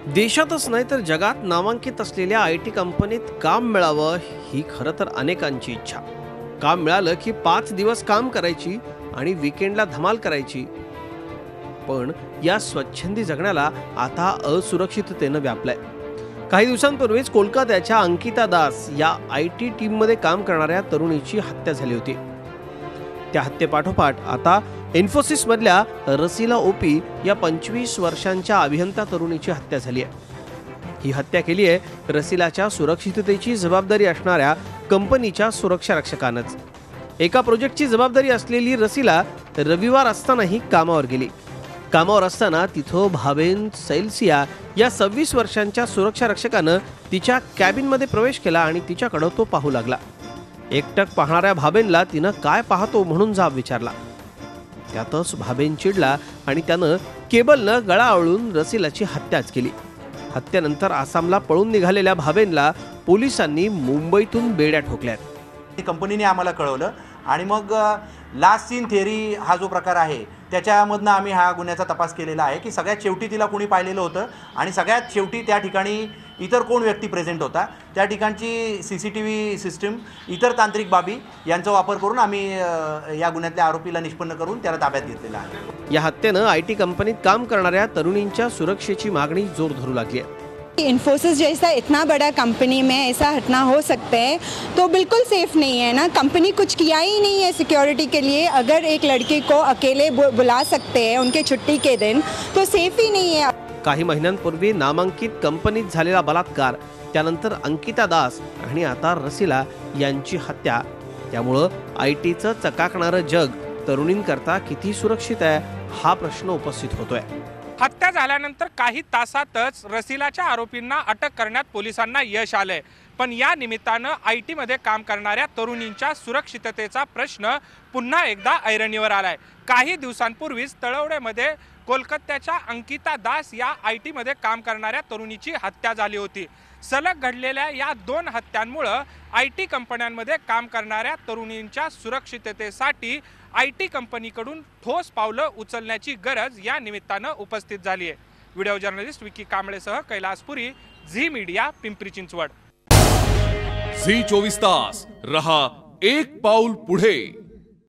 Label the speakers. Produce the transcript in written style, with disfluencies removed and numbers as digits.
Speaker 1: देशातच नाही तर जगात नामांकित असलेल्या आयटी कंपनीत काम मिळावं ही खरं तर अनेकांची इच्छा। काम मिळालं की 5 दिवस काम करायची आणि वीकेंडला धमाल करायची। पण या स्वच्छंदी जगण्याला आता असुरक्षिततेने व्यापलंय। काही दिवसांपूर्वीच कोलकात्याच्या अंकिता दास या आयटी टीम मध्ये काम करणाऱ्या तरुणीची हत्या झाली होती। त्या हत्येपाठोपाठ आता इन्फोसिस मधल्या रसीला ओपी या 25 वर्षांच्या अभियंता तरुणीची हत्या झाली आहे। ही हत्या केली आहे रसीलाच्या सुरक्षिततेची जबाबदारी असणाऱ्या कंपनीच्या सुरक्षा रक्षकानंच। एका प्रोजेक्टची जबाबदारी असलेली रसीला रविवार असतानाही कामावर गेली। कामावर असताना तिथं भावेन सैलसिया या 26 वर्षांच्या सुरक्षा रक्षकानं तिच्या कॅबिनमध्ये प्रवेश केला आणि तिच्याकडे तो पाहू लागला। एकटक पाहणाऱ्या भावेनला तिनं काय पाहतो म्हणून जाब विचारला। त्यातच भावेन चिडला आणि त्यानं केबलनं गळा आवळून रसीलाची हत्याच केली। हत्येनंतर आसामला पळून निघालेल्या भावेनला पोलिसांनी मुंबईतून बेड्या ठोकल्यात।
Speaker 2: कंपनीने आम्हाला कळवलं आणि मग लास्ट सीन थिअरी हा जो प्रकार आहे त्याच्यामधनं आम्ही हा गुन्ह्याचा तपास केलेला आहे की सगळ्यात शेवटी तिला कोणी पाहिलेलं होतं आणि सगळ्यात शेवटी त्या ठिकाणी इतर कोण व्यक्ती प्रेझेंट होता। त्या ठिकाणची सीसीटीव्ही सिस्टम, इतर तांत्रिक बाबी यांचा वापर करून आम्ही या गुन्ह्यातल्या आरोपीला निष्पन्न करून त्याला ताब्यात घेतलेला आहे।
Speaker 1: या हत्येनं आयटी कंपनीत काम करणाऱ्या तरुणींच्या सुरक्षेची मागणी जोर धरू लागली आहे।
Speaker 3: इन्फोसिस जैसा इतना बड़ा कंपनी में ऐसा हटना हो सकता है तो बिल्कुल सेफ नहीं है ना। कंपनी कुछ किया ही नहीं है सिक्योरिटी के लिए। अगर एक लड़की को अकेले बुला सकते हैं उनके छुट्टी के दिन तो सेफ ही नहीं है।
Speaker 1: काही महिन्यांपूर्वी नामांकित कंपनीत झालेला बलात्कार, त्यानंतर अंकिता दास आणि आता रसीला यांची हत्या, त्यामुळे आयटीचं चकाकणारं जग तरुणींकरता किती सुरक्षित आहे हा प्रश्न उपस्थित होतोय।
Speaker 4: हत्या झाल्यानंतर काही तासातच रसीलाच्या आरोपींना अटक करण्यात पोलिसांना यश आलंय। पण या निमित्तानं आयटी मध्ये काम करणाऱ्या तरुणींच्या सुरक्षिततेचा प्रश्न पुन्हा एकदा ऐरणीवर आलाय। काही दिवसांपूर्वीच तळवडेमध्ये कोलकात्याच्या अंकिता दास या आयटी मध्ये काम करणाऱ्या तरुणीची हत्या झाली होती। सलग घडलेल्या या 2 हत्यांमुळे आयटी कंपन्यांमध्ये काम करणाऱ्या तरुणींच्या सुरक्षिततेसाठी आयटी कंपनीकडून ठोस पावलं उचलण्याची गरज या निमित्तानं उपस्थित झाली आहे। व्हिडिओ जर्नलिस्ट विकी कांबळेसह Kailaspuri, Zee media, Pimpri Chinchwad.
Speaker 5: Zee 24 तास रहा एक पाऊल पुढे।